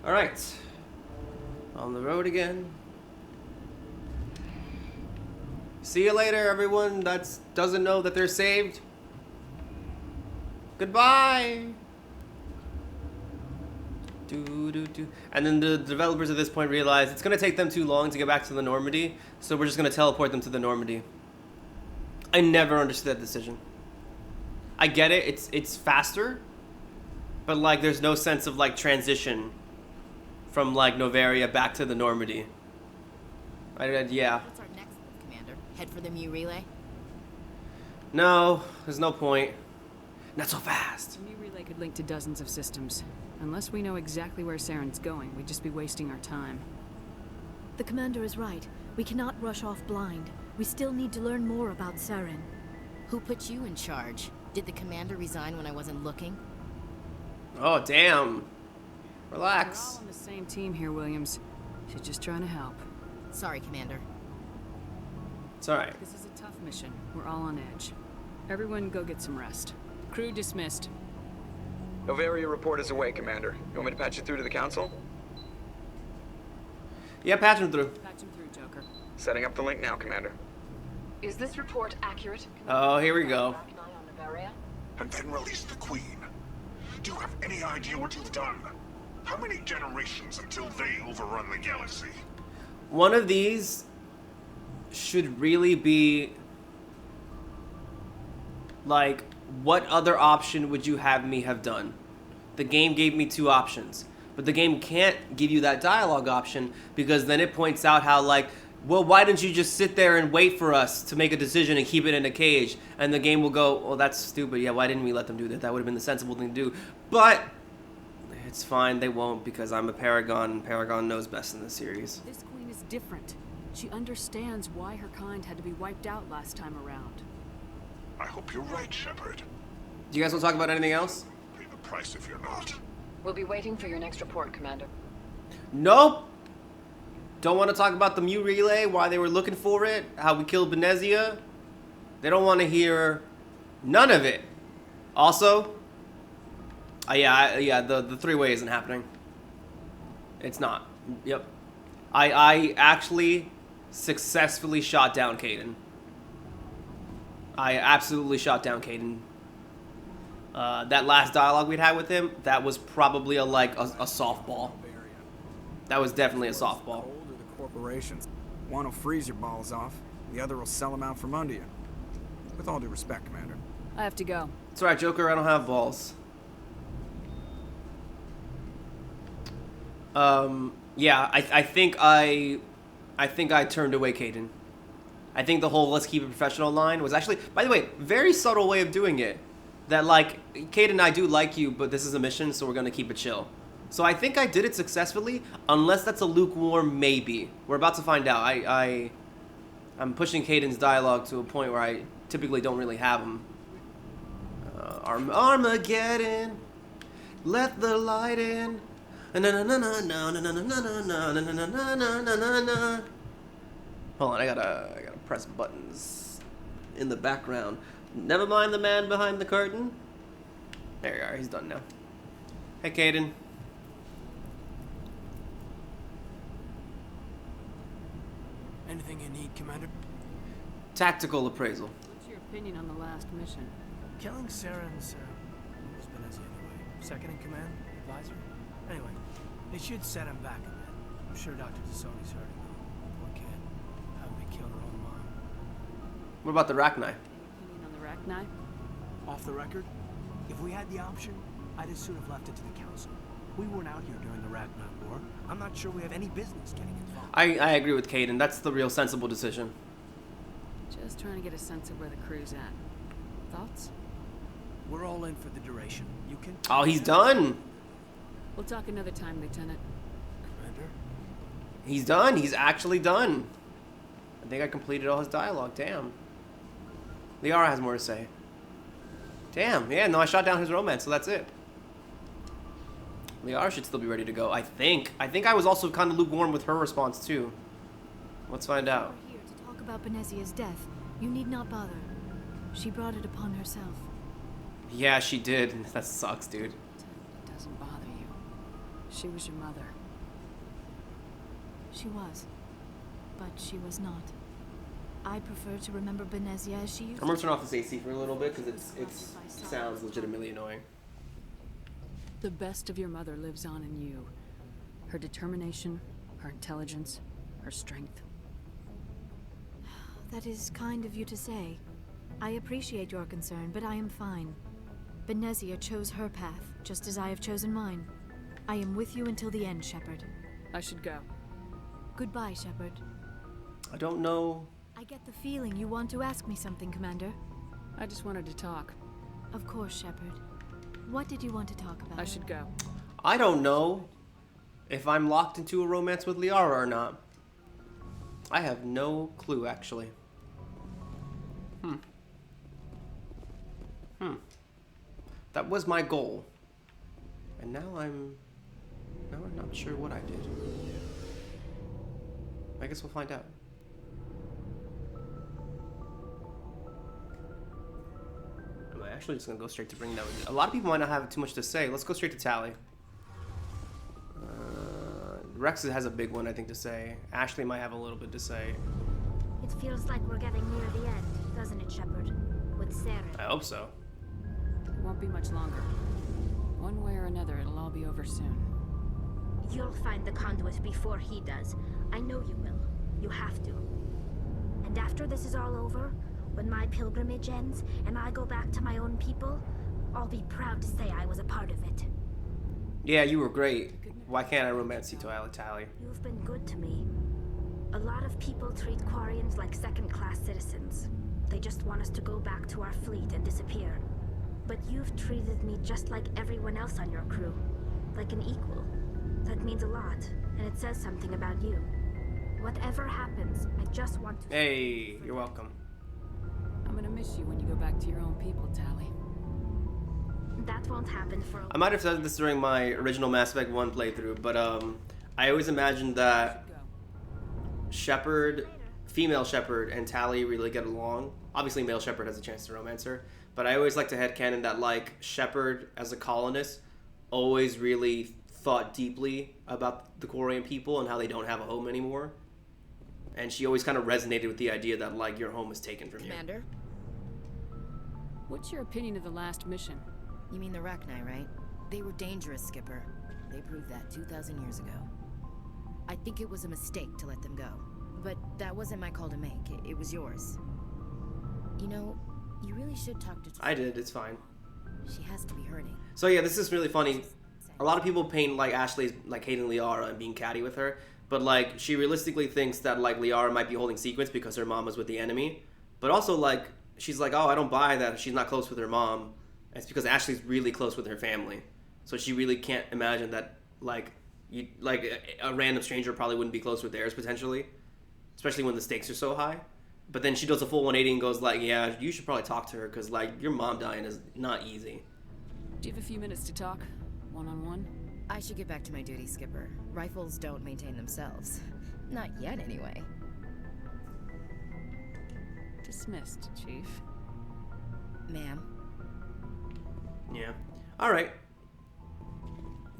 Alright. On the road again. See you later, everyone that doesn't know that they're saved. Goodbye! And then the developers at this point realize it's going to take them too long to get back to the Normandy, so we're just going to teleport them to the Normandy. I never understood that decision. I get it, it's faster, but like there's no sense of like transition from like Noveria back to the Normandy. Yeah. What's our next move, Commander? Head for the Mu relay? No, there's no point. Not so fast. The Mu relay could link to dozens of systems. Unless we know exactly where Saren's going, we'd just be wasting our time. The commander is right. We cannot rush off blind. We still need to learn more about Saren. Who put you in charge? Did the commander resign when I wasn't looking? Oh, damn. We're Relax. all on the same team here, Williams. She's just trying to help. Sorry, Commander. It's alright. This is a tough mission. We're all on edge. Everyone go get some rest. Crew dismissed. Noveria report is away, Commander. You want me to patch you through to the Council? Yeah, patch him through. Patch him through, Joker. Setting up the link now, Commander. Is this report accurate? Oh, here we go. And then release the Queen. Do you have any idea what you've done? How many generations until they overrun the galaxy? One of these should really be like, what other option would you have me have done? The game gave me two options, but the game can't give you that dialogue option because then it points out how like, well, why didn't you just sit there and wait for us to make a decision and keep it in a cage? And the game will go, well, that's stupid. Yeah, why didn't we let them do that? That would have been the sensible thing to do. But it's fine, they won't, because I'm a Paragon, and Paragon knows best in this series. This queen is different. She understands why her kind had to be wiped out last time around. I hope you're right, Shepard. Do you guys want to talk about anything else? Pay the price if you're not. We'll be waiting for your next report, Commander. Nope. Don't want to talk about the Mu relay, why they were looking for it, how we killed Benezia. They don't want to hear none of it. Also, the three-way isn't happening. It's not. Yep. I actually successfully shot down Kaidan. I absolutely shot down Kaidan. That last dialogue we'd had with him, that was probably a softball. That was definitely a softball. Corporations. One will freeze your balls off, the other will sell them out from under you. With all due respect, Commander. I have to go. It's alright, Joker, I don't have balls. Yeah, I think I turned away Kaidan. I think the whole let's keep it professional line was actually, by the way, very subtle way of doing it. That like, Kaidan, I do like you, but this is a mission, so we're gonna keep it chill. So I think I did it successfully, unless that's a lukewarm maybe. We're about to find out. I'm pushing Kaidan's dialogue to a point where I typically don't really have them. Armageddon, let the light in. Hold on, I gotta press buttons in the background. Never mind the man behind the curtain. There you are, he's done now. Hey, Kaidan. Anything you need, Commander? Tactical appraisal. What's your opinion on the last mission? Killing Saren's, who's Benezia anyway? Second in command? Advisor? Anyway, it should set him back a bit. I'm sure Dr. Tassoni's hurting though. Poor kid. Having to kill her own mom. What about the Rachni? Opinion on the Rachni? Off the record, if we had the option, I'd as soon have left it to the Council. We weren't out here during the Rachni War. I'm not sure we have any business getting involved. I agree with Kaidan. That's the real sensible decision. Just trying to get a sense of where the crew's at. Thoughts? We're all in for the duration. You can... Oh, he's done. We'll talk another time, Lieutenant. Commander? He's done. He's actually done. I think I completed all his dialogue. Damn. Liara has more to say. Damn. Yeah, no, I shot down his romance, so that's it. Liara should still be ready to go, I think. I think I was also kind of lukewarm with her response, too. Let's find out. We're here to talk about Benezia's death. You need not bother. She brought it upon herself. Yeah, she did. That sucks, dude. It doesn't bother you. She was your mother. She was. But she was not. I prefer to remember Benezia as she used I'm gonna turn off this AC for a little bit because it sounds legitimately annoying. The best of your mother lives on in you. Her determination, her intelligence, her strength. That is kind of you to say. I appreciate your concern, but I am fine. Benezia chose her path, just as I have chosen mine. I am with you until the end, Shepard. I should go. Goodbye, Shepard. I don't know. I get the feeling you want to ask me something, Commander. I just wanted to talk. Of course, Shepard. What did you want to talk about? I should go. I don't know if I'm locked into a romance with Liara or not. I have no clue, actually. That was my goal. And now I'm not sure what I did. I guess we'll find out. I'm actually just gonna go straight to bring note. A lot of people might not have too much to say. Let's go straight to Tally. Rex has a big one, I think, to say. Ashley might have a little bit to say. It feels like we're getting near the end, doesn't it, Shepard? With Saren. I hope so. It won't be much longer. One way or another, it'll all be over soon. You'll find the conduit before he does. I know you will. You have to. And after this is all over, when my pilgrimage ends and I go back to my own people, I'll be proud to say I was a part of it. Yeah, you were great. Why can't I romance you, Tally? You've been good to me. A lot of people treat Quarians like second-class citizens. They just want us to go back to our fleet and disappear. But you've treated me just like everyone else on your crew. Like an equal. That means a lot, and it says something about you. Whatever happens, I just want to... Hey, you're welcome. I'm gonna miss you when you go back to your own people, Tally. That won't happen for a... I might have said this during my original Mass Effect 1 playthrough, but I always imagined that Shepard, female Shepard, and Tally really get along. Obviously, male Shepard has a chance to romance her, but I always like to headcanon that, like, Shepard, as a colonist, always really thought deeply about the Quarian people and how they don't have a home anymore. And she always kind of resonated with the idea that, like, your home is taken from you. Commander? What's your opinion of the last mission? You mean the Rachni, right? They were dangerous, Skipper. They proved that 2,000 years ago. I think it was a mistake to let them go. But that wasn't my call to make. It was yours. You know, you really should talk to... I did, it's fine. She has to be hurting. So yeah, this is really funny. A lot of people paint, like, Ashley like hating Liara and being catty with her. But, like, she realistically thinks that, like, Liara might be holding secrets because her mom was with the enemy. But also, like, she's like, oh, I don't buy that she's not close with her mom. It's because Ashley's really close with her family. So she really can't imagine that, like, a random stranger probably wouldn't be close with theirs, potentially. Especially when the stakes are so high. But then she does a full 180 and goes, like, yeah, you should probably talk to her because, like, your mom dying is not easy. Do you have a few minutes to talk? One-on-one? I should get back to my duty, Skipper. Rifles don't maintain themselves. Not yet, anyway. Dismissed, Chief. Ma'am. Yeah. All right.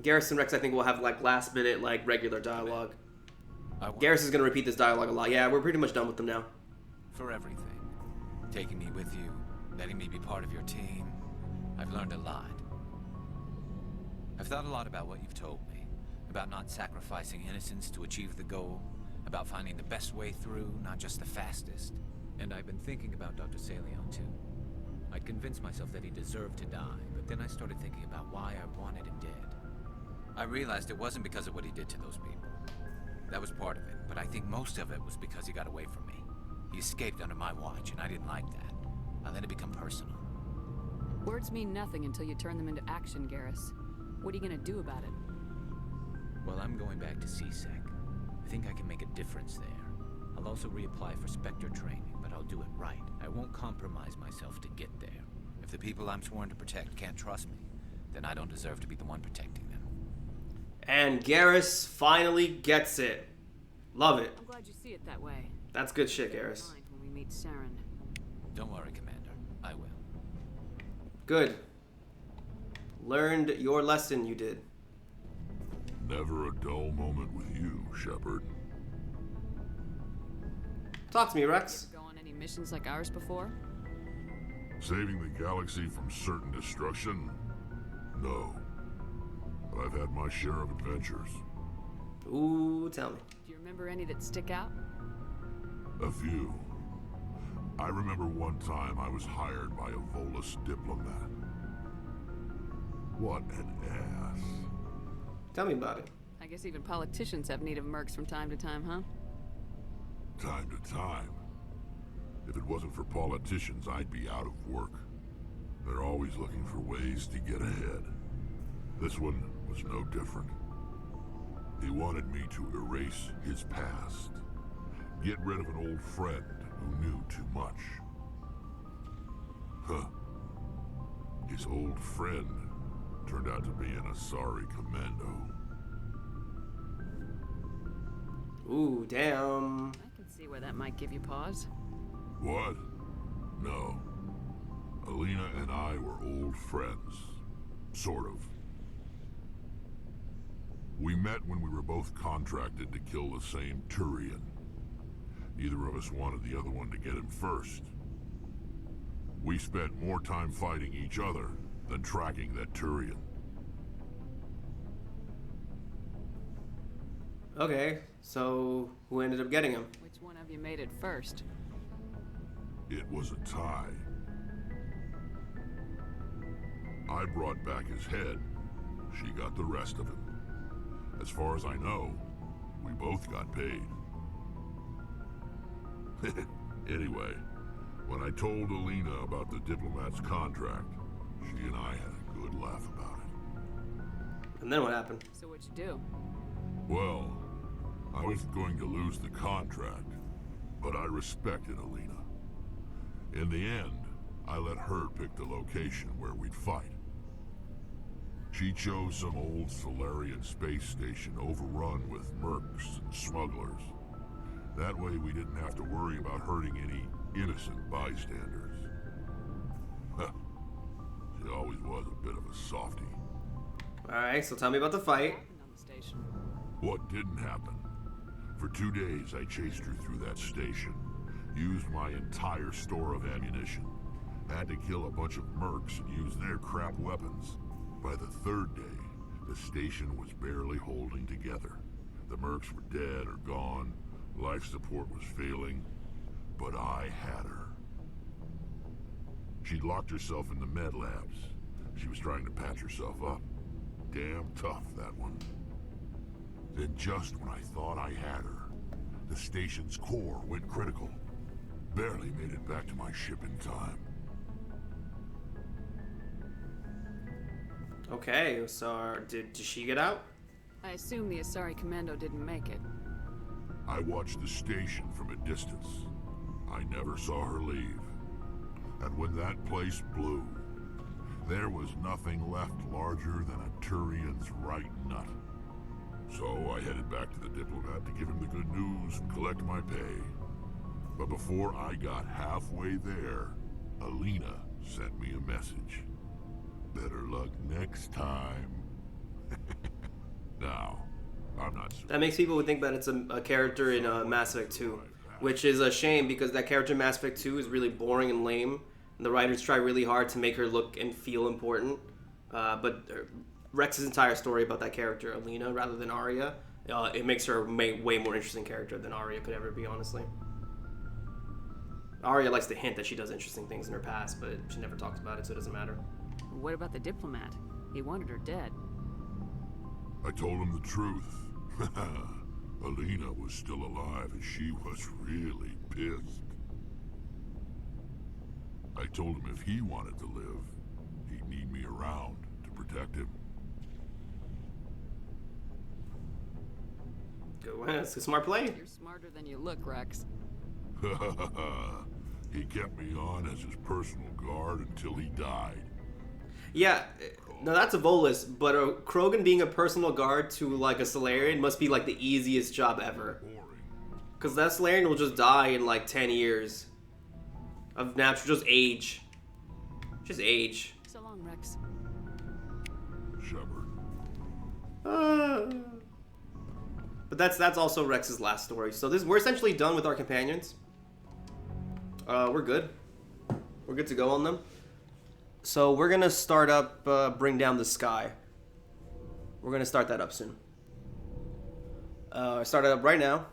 Garrus and Rex, I think, will have, like, last-minute, like, regular dialogue. Garrus is going to repeat this dialogue a lot. Yeah, we're pretty much done with them now. For everything. Taking me with you, letting me be part of your team. I've learned a lot. I've thought a lot about what you've told me. About not sacrificing innocence to achieve the goal. About finding the best way through, not just the fastest. And I've been thinking about Dr. Saleon, too. I'd convinced myself that he deserved to die, but then I started thinking about why I wanted him dead. I realized it wasn't because of what he did to those people. That was part of it, but I think most of it was because he got away from me. He escaped under my watch, and I didn't like that. I let it become personal. Words mean nothing until you turn them into action, Garrus. What are you gonna do about it? Well, I'm going back to CSEC. I think I can make a difference there. I'll also reapply for Spectre training, but I'll do it right. I won't compromise myself to get there. If the people I'm sworn to protect can't trust me, then I don't deserve to be the one protecting them. And Garrus finally gets it. Love it. I'm glad you see it that way. That's good shit, Garrus. When we meet Saren. Don't worry, Commander. I will. Good. Learned your lesson, you did. Never a dull moment with you, Shepard. Talk to me, Rex. Go on any missions like ours before? Saving the galaxy from certain destruction? No. But I've had my share of adventures. Ooh, tell me. Do you remember any that stick out? A few. I remember one time I was hired by a Volus diplomat. What an ass. Tell me about it. I guess even politicians have need of mercs from time to time, huh? Time to time. If it wasn't for politicians, I'd be out of work. They're always looking for ways to get ahead. This one was no different. He wanted me to erase his past. Get rid of an old friend who knew too much. Huh. His old friend turned out to be an Asari commando. Ooh, damn. I can see where that might give you pause. What? No. Alina and I were old friends. Sort of. We met when we were both contracted to kill the same Turian. Neither of us wanted the other one to get him first. We spent more time fighting each other than tracking that Turian. Okay, so who ended up getting him? Which one of you made it first? It was a tie. I brought back his head. She got the rest of him. As far as I know, we both got paid. Anyway, when I told Alina about the diplomat's contract, she and I had a good laugh about it. And then what happened? So what'd you do? Well, I was going to lose the contract, but I respected Alina. In the end, I let her pick the location where we'd fight. She chose some old Solarian space station overrun with mercs and smugglers. That way we didn't have to worry about hurting any innocent bystanders. She always was a bit of a softie. Alright, so tell me about the fight. On the station. What didn't happen? For 2 days I chased her through that station. Used my entire store of ammunition. Had to kill a bunch of mercs and use their crap weapons. By the 3rd day, the station was barely holding together. The mercs were dead or gone. Life support was failing. But I had her. She'd locked herself in the med labs. She was trying to patch herself up. Damn tough, that one. Then just when I thought I had her, the station's core went critical. Barely made it back to my ship in time. Okay, so did she get out? I assume the Asari Commando didn't make it. I watched the station from a distance. I never saw her leave. And when that place blew, there was nothing left larger than a Turian's right nut. So I headed back to the diplomat to give him the good news and collect my pay. But before I got halfway there, Alina sent me a message. Better luck next time. Now, I'm not... That makes people think that it's a character in Mass Effect 2, which is a shame because that character in Mass Effect 2 is really boring and lame. And the writers try really hard to make her look and feel important. But Rex's entire story about that character, Alina, rather than Aria, it makes her a way more interesting character than Aria could ever be, honestly. Aria likes to hint that she does interesting things in her past, but she never talks about it, so it doesn't matter. What about the diplomat? He wanted her dead. I told him the truth. Alina was still alive and she was really pissed. I told him if he wanted to live, he'd need me around to protect him. It's a smart play. You're smarter than you look, Rex. He kept me on as his personal guard until he died. Yeah, now that's a Volus, but Krogan being a personal guard to like a Solarian must be like the easiest job ever. Because that Solarian will just die in like 10 years. Of natural, just age. Just age. So long, Rex. Shepard. But that's also Rex's last story. So we're essentially done with our companions. We're good. We're good to go on them. So we're gonna start up Bring Down the Sky. We're gonna start that up soon. Start it up right now,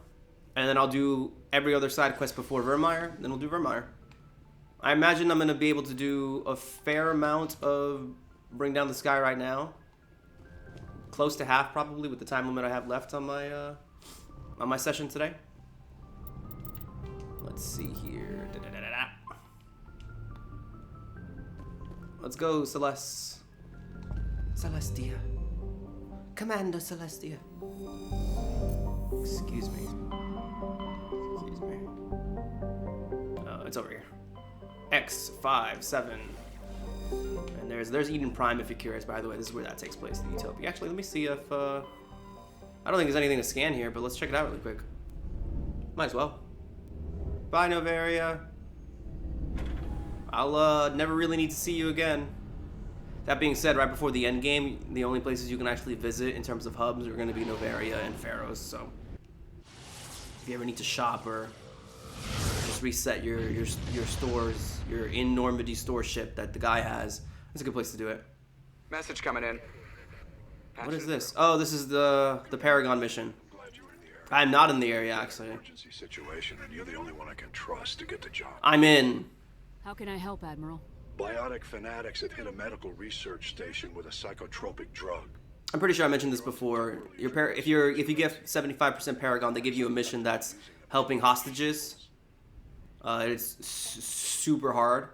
and then I'll do every other side quest before Vermeer. Then we'll do Vermeer. I imagine I'm gonna be able to do a fair amount of Bring Down the Sky right now. Close to half, probably, with the time limit I have left on my session today. Let's see here. Da-da-da-da-da. Let's go, Celeste. Celestia. Commander Celestia. Excuse me. Excuse me. It's over here. X57. And there's Eden Prime if you're curious, by the way. This is where that takes place, the Utopia. Actually, let me see if... I don't think there's anything to scan here, but let's check it out really quick. Might as well. Bye, Novaria. I'll never really need to see you again. That being said, right before the end game, the only places you can actually visit in terms of hubs are going to be Novaria and Pharos, so... if you ever need to shop or just reset your stores, your in Normandy store ship that the guy has, it's a good place to do it. Message coming in. What is this? Oh, this is the Paragon mission. I'm not in the area, actually. Emergency situation, and you're the only one I can trust to get the job. I'm in. How can I help, Admiral? Biotic fanatics have hit a medical research station with a psychotropic drug. I'm pretty sure I mentioned this before. If you get 75% Paragon, they give you a mission that's helping hostages. It's super hard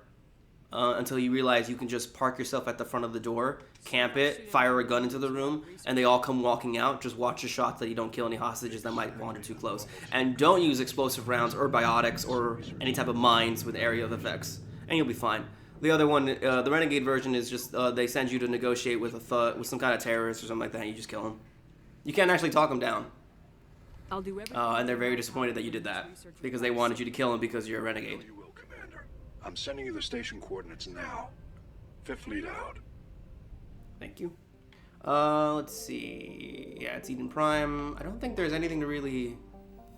until you realize you can just park yourself at the front of the door, camp it, fire a gun into the room, and they all come walking out. Just watch your shots that you don't kill any hostages that might wander too close. And don't use explosive rounds or biotics or any type of mines with area of effects, and you'll be fine. The other one, the Renegade version, is just they send you to negotiate with with some kind of terrorist or something like that, and you just kill them. You can't actually talk them down. I'll do everything. And they're very disappointed that you did that because they wanted you to kill him because you're a renegade. You will, Commander. I'm sending you the station coordinates now. Fifth Fleet out. Thank you. Let's see. Yeah, it's Eden Prime. I don't think there's anything to really...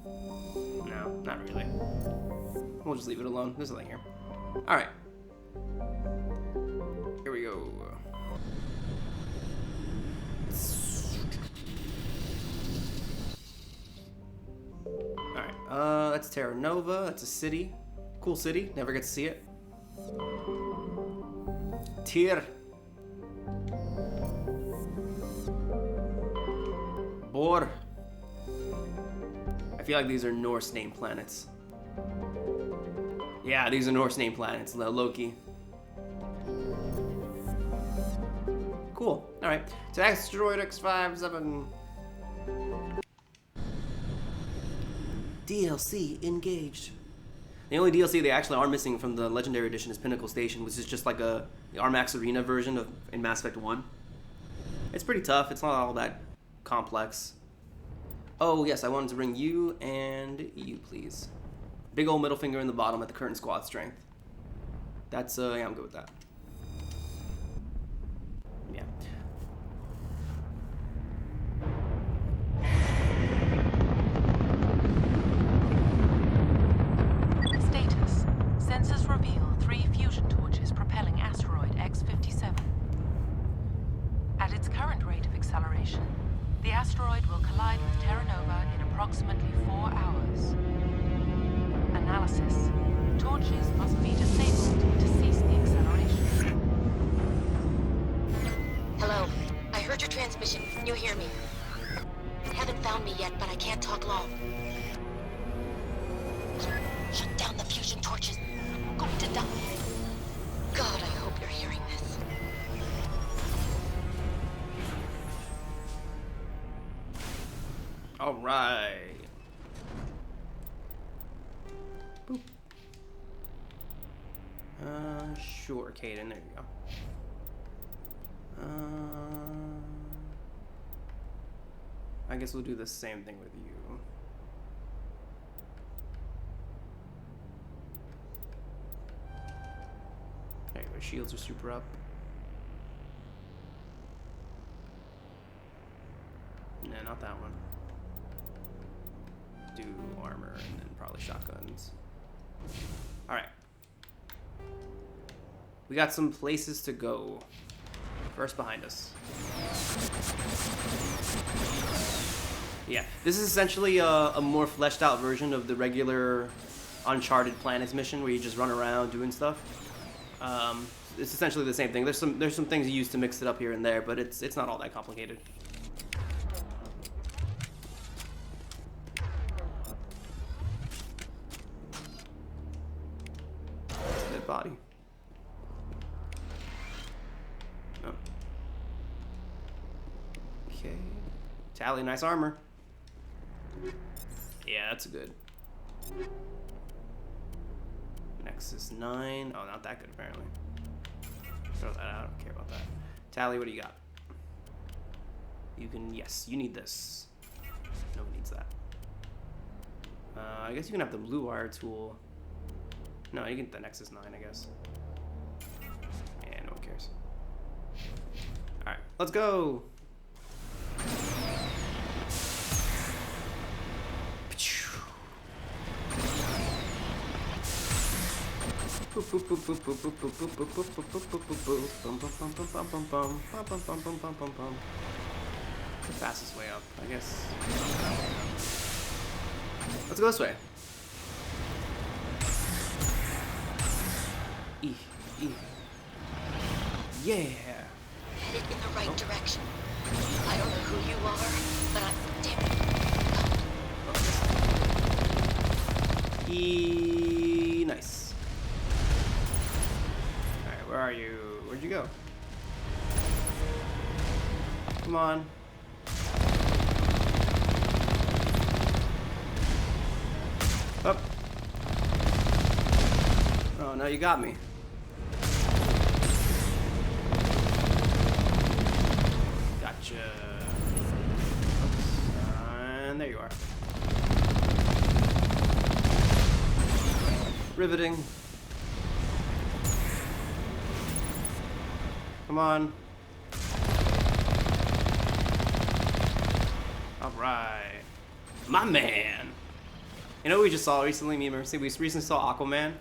No, not really. We'll just leave it alone. There's nothing here. Alright. Here we go. Alright, that's Terra Nova. That's a city. Cool city. Never get to see it. Tyr. Bor. I feel like these are Norse named planets. Yeah, these are Norse named planets. Loki. Cool. Alright. So Asteroid X57. DLC engaged. The only DLC they actually are missing from the Legendary Edition is Pinnacle Station, which is just like the Armax Arena version in Mass Effect 1. It's pretty tough. It's not all that complex. Oh, yes, I wanted to bring you and you, please. Big old middle finger in the bottom at the current squad strength. That's, yeah, I'm good with that. Yeah. Status. Sensors reveal 3 fusion torches propelling asteroid X57. At its current rate of acceleration, the asteroid will collide with Terra Nova in approximately 4 hours. Analysis. Torches must be disabled to cease the acceleration. Hello. I heard your transmission. You hear me? Haven't found me yet, but I can't talk long. Shut down the fusion torches. I'm going to die. God, I hope you're hearing this. All right. Boop. Sure, Caden. There you go. I guess we'll do the same thing with you. Okay, the shields are super up. No, not that one. do armor and then probably shotguns. All right. We got some places to go. First behind us. Yeah, this is essentially a more fleshed out version of the regular Uncharted Planets mission where you just run around doing stuff. It's essentially the same thing. There's some things you use to mix it up here and there, but it's not all that complicated. Dead body. Oh. Okay. Tally, nice armor. Yeah, that's good. Nexus 9. Oh, not that good, apparently. Throw that out. I don't care about that. Tally, what do you got? You can... Yes, you need this. No one needs that. I guess you can have the blue wire tool. No, you can get the Nexus 9, I guess. Yeah, no one cares. Alright, let's go! The fastest way up, I guess. Let's go this way. Yeah. Headed in the right direction. I don't know who you are, but I'm damn. Nice. Alright, where are you? Where'd you go? Come on. Up. Oh, now you got me. Gotcha. Oops. And there you are. Riveting. Come on. All right. My man. You know what we just saw recently? Me and Mercy. We recently saw Aquaman.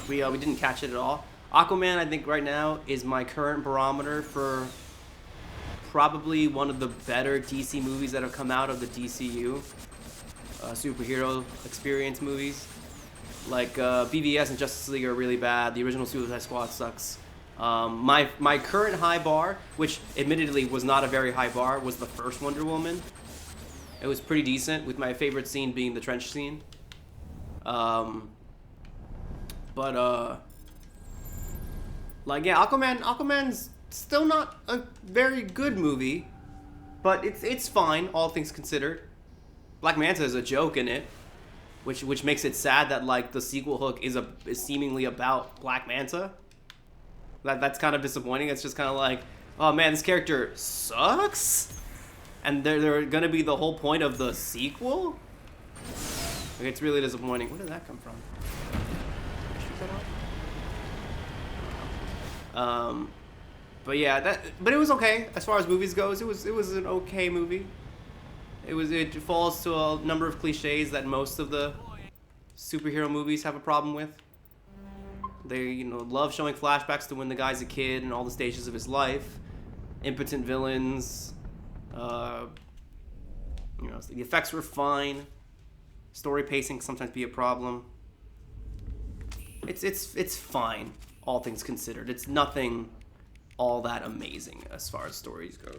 We didn't catch it at all. Aquaman, I think right now is my current barometer for probably one of the better DC movies that have come out of the DCU. Superhero experience movies. Like BVS and Justice League are really bad. The original Suicide Squad sucks. My current high bar, which admittedly was not a very high bar, was the first Wonder Woman. It was pretty decent, with my favorite scene being the trench scene. Like, yeah, Aquaman's still not a very good movie, but it's fine, all things considered. Black Manta is a joke in it, which makes it sad that, like, the sequel hook is seemingly about Black Manta. That's kind of disappointing. It's just kind of like, oh man, this character sucks? And they're gonna be the whole point of the sequel? Like, it's really disappointing. Where did that come from? But yeah, but it was okay as far as movies goes. It was an okay movie. It falls to a number of cliches that most of the superhero movies have a problem with. They, love showing flashbacks to when the guy's a kid and all the stages of his life. Impotent villains. The effects were fine. Story pacing can sometimes be a problem. It's fine, all things considered. It's nothing all that amazing as far as stories go.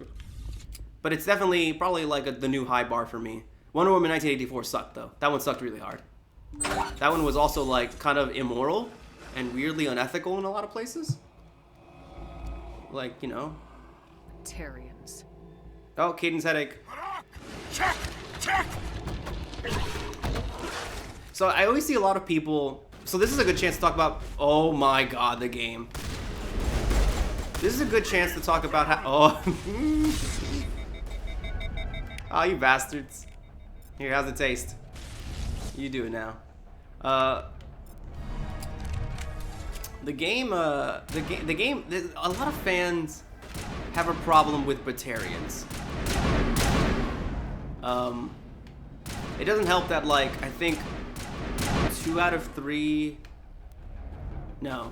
But it's definitely probably like the new high bar for me. Wonder Woman 1984 sucked though. That one sucked really hard. That one was also like kind of immoral and weirdly unethical in a lot of places. Like, Batarians. Oh, Caden's headache. Check! Check! So I always see a lot of people... So this is a good chance to talk about... Oh my god, the game. This is a good chance to talk about how... Oh. Oh, you bastards. Here, how's it taste? You do it now. The game, a lot of fans have a problem with Batarians. It doesn't help that, like, I think 2 out of 3... No.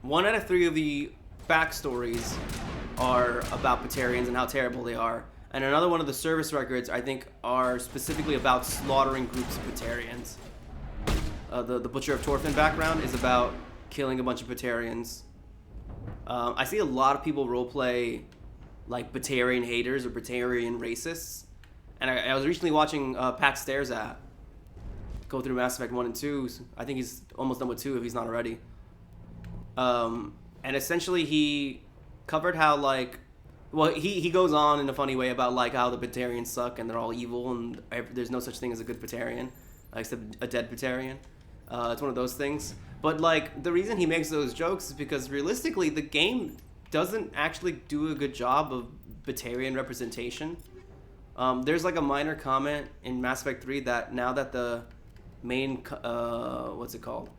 1 out of 3 of the backstories are about Batarians and how terrible they are. And another one of the service records, I think, are specifically about slaughtering groups of Batarians. The Butcher of Torfin background is about killing a bunch of Batarians. I see a lot of people roleplay like Batarian haters or Batarian racists. And I was recently watching Pat Staresat go through Mass Effect 1 and 2. I think he's almost done with 2 if he's not already. And essentially he covered how, like, well, he goes on in a funny way about, like, how the Batarians suck and they're all evil and there's no such thing as a good Batarian, except a dead Batarian. It's one of those things. But, like, the reason he makes those jokes is because realistically the game doesn't actually do a good job of Batarian representation. There's, like, a minor comment in Mass Effect 3 that now that the main, what's it called?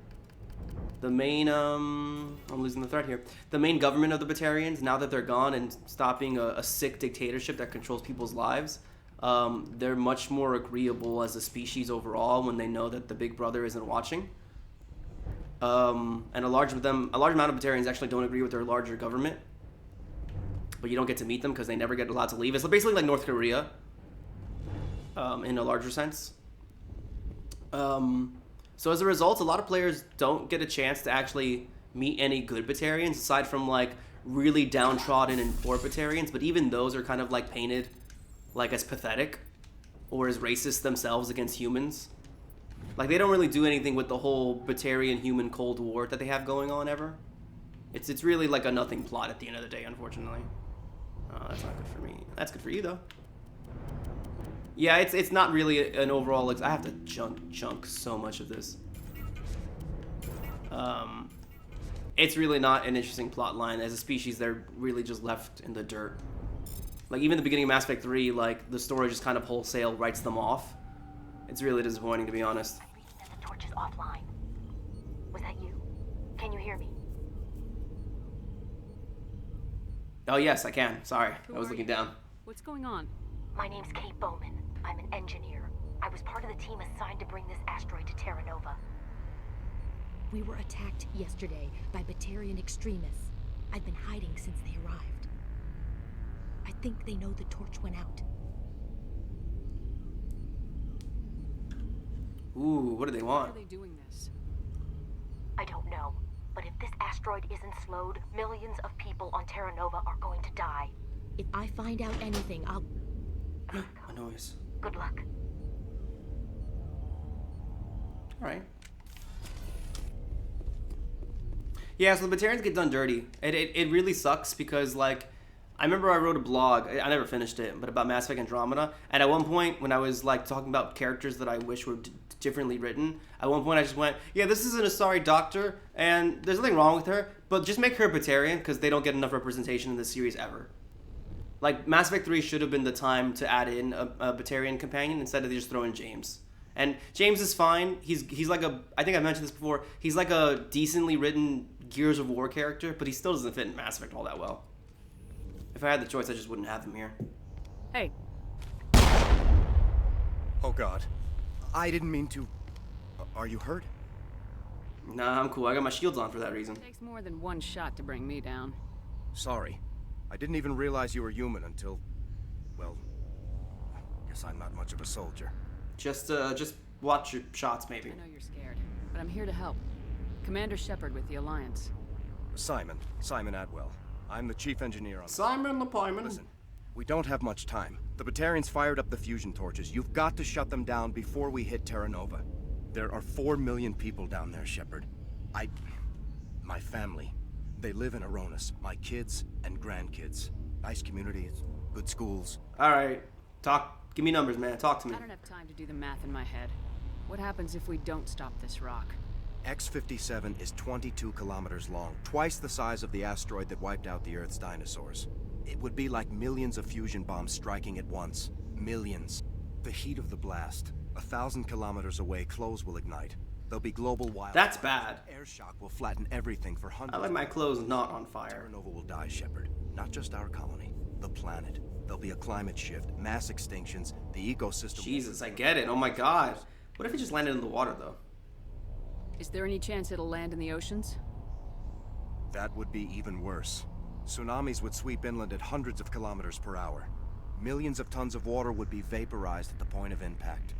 The main, I'm losing the thread here. The main government of the Batarians, now that they're gone and stopping a sick dictatorship that controls people's lives, they're much more agreeable as a species overall when they know that the Big Brother isn't watching. And a large amount of Batarians actually don't agree with their larger government, but you don't get to meet them because they never get allowed to leave. It's basically like North Korea, in a larger sense. So as a result, a lot of players don't get a chance to actually meet any good Batarians, aside from, like, really downtrodden and poor Batarians, but even those are kind of, like, painted, like, as pathetic or as racist themselves against humans. Like, they don't really do anything with the whole Batarian-human Cold War that they have going on ever. It's really, like, a nothing plot at the end of the day, unfortunately. That's not good for me. That's good for you, though. Yeah, it's not really an overall... I have to chunk so much of this. It's really not an interesting plot line. As a species, they're really just left in the dirt. Like, even the beginning of Mass Effect 3, like, the story just kind of wholesale writes them off. It's really disappointing, to be honest. The torch is offline. Was that you? Can you hear me? Oh, yes, I can. Sorry, I was looking down. What's going on? My name's Kate Bowman. I'm an engineer. I was part of the team assigned to bring this asteroid to Terra Nova. We were attacked yesterday by Batarian extremists. I've been hiding since they arrived. I think they know the torch went out. Ooh, what do they want? Why are they doing this? I don't know. But if this asteroid isn't slowed, millions of people on Terra Nova are going to die. If I find out anything, I'll... A noise. Good luck. Alright. Yeah, so the Batarians get done dirty. It really sucks because, like, I remember I wrote a blog, I never finished it, but about Mass Effect Andromeda, and at one point when I was, like, talking about characters that I wish were differently written, at one point I just went, yeah, this is an Asari doctor, and there's nothing wrong with her, but just make her a Batarian because they don't get enough representation in this series ever. Like, Mass Effect 3 should have been the time to add in a Batarian companion instead of just throwing James. And James is fine. He's like a... I think I mentioned this before. He's like a decently written Gears of War character, but he still doesn't fit in Mass Effect all that well. If I had the choice, I just wouldn't have him here. Hey. Oh, God. I didn't mean to... Are you hurt? Nah, I'm cool. I got my shields on for that reason. It takes more than one shot to bring me down. Sorry. I didn't even realize you were human until... Well... Guess I'm not much of a soldier. Just watch your shots, maybe. I know you're scared, but I'm here to help. Commander Shepard with the Alliance. Simon Atwell. I'm the chief engineer on... Simon the Pieman. Listen, we don't have much time. The Batarians fired up the fusion torches. You've got to shut them down before we hit Terra Nova. There are 4 million people down there, Shepard. My family. They live in Aronis. My kids and grandkids. Nice community, good schools. Alright. Give me numbers, man. Talk to me. I don't have time to do the math in my head. What happens if we don't stop this rock? X-57 is 22 kilometers long, twice the size of the asteroid that wiped out the Earth's dinosaurs. It would be like millions of fusion bombs striking at once. Millions. The heat of the blast. 1,000 kilometers away, clothes will ignite. There'll be global wildfires. That's bad. Air shock will flatten everything for hundreds. I like my clothes not on fire. Terra Nova will die, Shepard. Not just our colony. The planet. There'll be a climate shift, mass extinctions, the ecosystem... Jesus, I get it. Oh my god. What if it just landed in the water, though? Is there any chance it'll land in the oceans? That would be even worse. Tsunamis would sweep inland at hundreds of kilometers per hour. Millions of tons of water would be vaporized at the point of impact.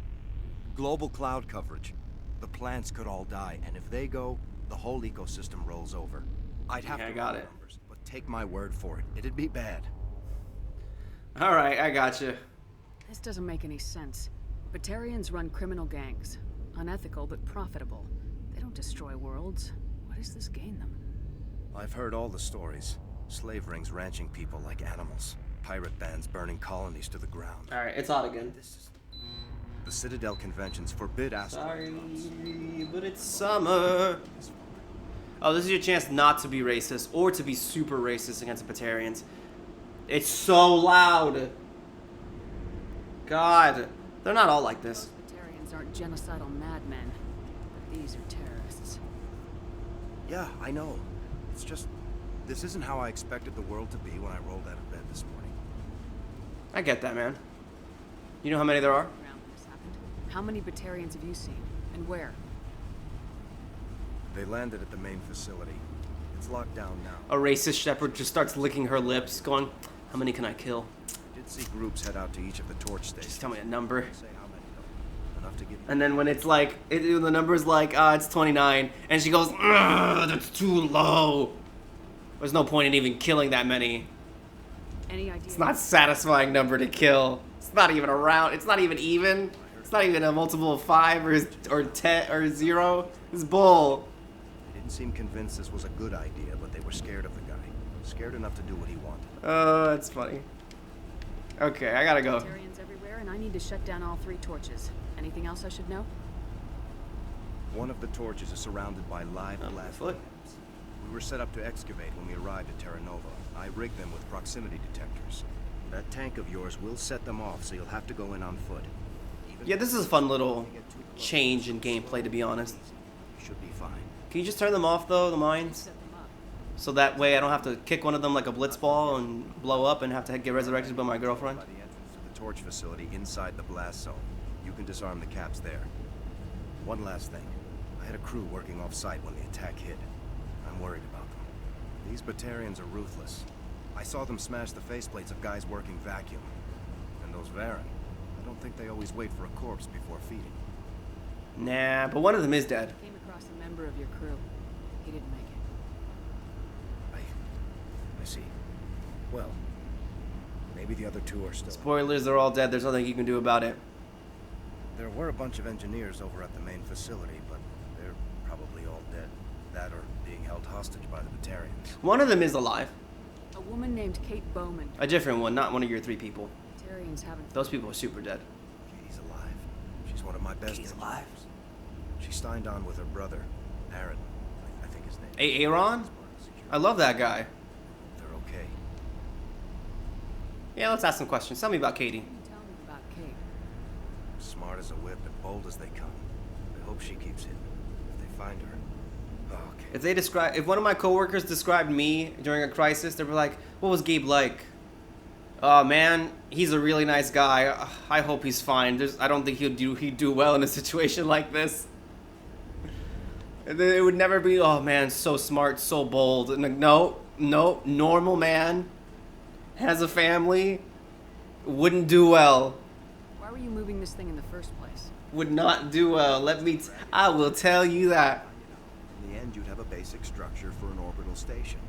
Global cloud coverage. The plants could all die, and if they go, the whole ecosystem rolls over. I'd have to I got run it. numbers, but take my word for it, it'd be bad. Alright, I gotcha. This doesn't make any sense. Batarians run criminal gangs. Unethical, but profitable. They don't destroy worlds. What does this gain them? I've heard all the stories. Slave rings ranching people like animals. Pirate bands burning colonies to the ground. Alright, it's hot again. The Citadel conventions forbid Sorry, asteroid but it's summer. Oh, this is your chance not to be racist or to be super racist against the Batarians. It's so loud. God, they're not all like this. Batarians aren't genocidal madmen, but these are terrorists. Yeah, I know. It's just... this isn't how I expected the world to be when I rolled out of bed this morning. I get that, man. You know how many there are? How many Batarians have you seen? And where? They landed at the main facility. It's locked down now. A racist shepherd just starts licking her lips, going, how many can I kill? I did see groups head out to each of the torch stations. Just tell me a number. Say how many though. Enough to get... And then when it's like, the number's like, it's 29, and she goes, ugh, that's too low. There's no point in even killing that many. Any idea? It's not a satisfying number to kill. It's not even around. It's not even even. It's not even a multiple of 5 or 10 or 0. It's bull. They didn't seem convinced this was a good idea, but they were scared of the guy. Scared enough to do what he wanted. Oh, that's funny. Okay, I gotta go. Batarians everywhere, and I need to shut down all 3 torches. Anything else I should know? One of the torches is surrounded by live blast foot. lamps. We were set up to excavate when we arrived at Terra Nova. I rigged them with proximity detectors. That tank of yours will set them off, so you'll have to go in on foot. Yeah, this is a fun little change in gameplay, to be honest. Should be fine. Can you just turn them off, though, the mines? So that way I don't have to kick one of them like a blitzball and blow up and have to get resurrected by my girlfriend? By the entrance to the torch facility inside the blast zone. You can disarm the caps there. One last thing. I had a crew working off-site when the attack hit. I'm worried about them. These Batarians are ruthless. I saw them smash the faceplates of guys working vacuum. And those Varen, I don't think they always wait for a corpse before feeding. Nah, but one of them is dead. Came across a member of your crew. He didn't make it. I see. Well, maybe the other 2 are still... Spoilers, they're all dead. There's nothing you can do about it. There were a bunch of engineers over at the main facility, but they're probably all dead. That or being held hostage by the Batarians. One of them is alive. A woman named Kate Bowman. A different one, not one of your 3 people. Batarians haven't... Those people are super dead. Katie's alive. She's one of my best Katie's alive. She signed on with her brother, Aaron, I think his name. Aaron? I love that guy. They're okay. Yeah, let's ask some questions. Tell me about Katie. Tell me about Kate. Smart as a whip and bold as they come. I hope she keeps hidden. If they find her... Okay. If one of my coworkers described me during a crisis, they'd be like, what was Gabe like? Oh man, he's a really nice guy. I hope he's fine. I don't think he'd do well in a situation like this. And then it would never be, oh man, so smart, so bold. And like, no, normal man, has a family, wouldn't do well. Why were you moving this thing in the first place? Would not do well. I will tell you that. In the end, you'd have a basic structure for an orbital station.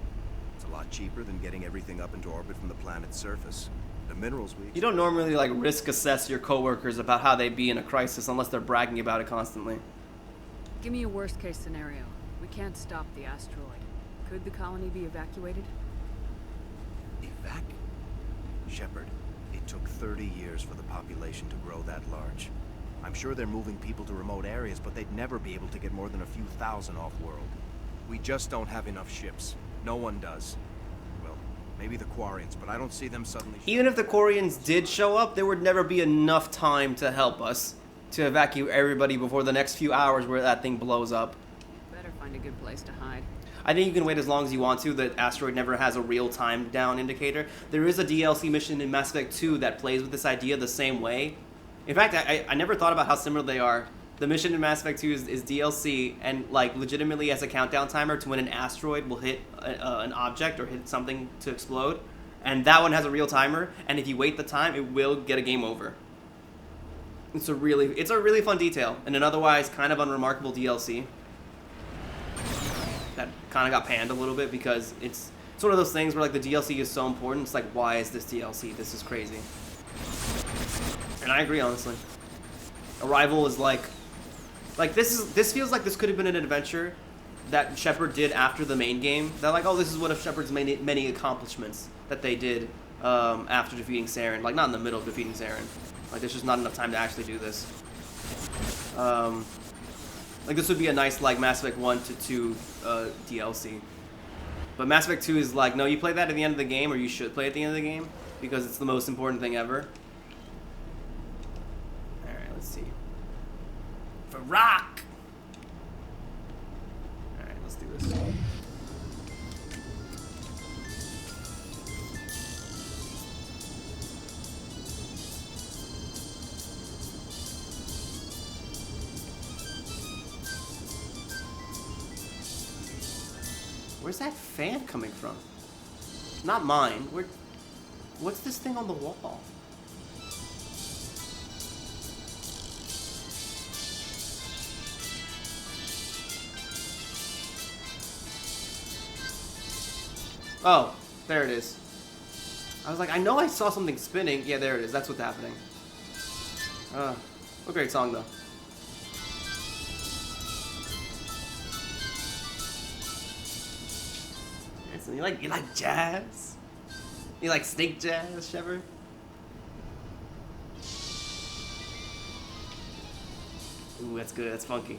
It's a lot cheaper than getting everything up into orbit from the planet's surface. The minerals we... You don't normally like risk assess your coworkers about how they'd be in a crisis unless they're bragging about it constantly. Give me a worst case scenario. We can't stop the asteroid. Could the colony be evacuated? Shepard, it took 30 years for the population to grow that large. I'm sure they're moving people to remote areas, but they'd never be able to get more than a few thousand off-world. We just don't have enough ships. No one does. Well, maybe the Quarians, but I don't see them suddenly... Even if the Quarians did show up, there would never be enough time to help us to evacuate everybody before the next few hours where that thing blows up. Better find a good place to hide. I think you can wait as long as you want to. The asteroid never has a real time down indicator. There is a DLC mission in Mass Effect 2 that plays with this idea the same way. In fact, I never thought about how similar they are. The mission in Mass Effect 2 is DLC, and like legitimately has a countdown timer to when an asteroid will hit an object or hit something to explode. And that one has a real timer, and if you wait the time, it will get a game over. It's a really fun detail, and an otherwise kind of unremarkable DLC that kind of got panned a little bit because it's one of those things where like the DLC is so important. It's like, why is this DLC? This is crazy. And I agree, honestly. Arrival is like this feels like this could have been an adventure that Shepard did after the main game. That like, oh, this is one of Shepard's many accomplishments that they did after defeating Saren. Like, not in the middle of defeating Saren. Like, there's just not enough time to actually do this. Like, this would be a nice, like, Mass Effect 1 to 2 DLC. But Mass Effect 2 is like, no, you play that at the end of the game, or you should play at the end of the game, because it's the most important thing ever. Alright, let's see. For rock! Alright, let's do this. Where's that fan coming from? Not mine. What's this thing on the wall? Oh, there it is. I was like, I know I saw something spinning. Yeah, there it is. That's what's happening. What a great song, though. You like jazz? You like snake jazz, Shepard? Ooh, that's good. That's funky.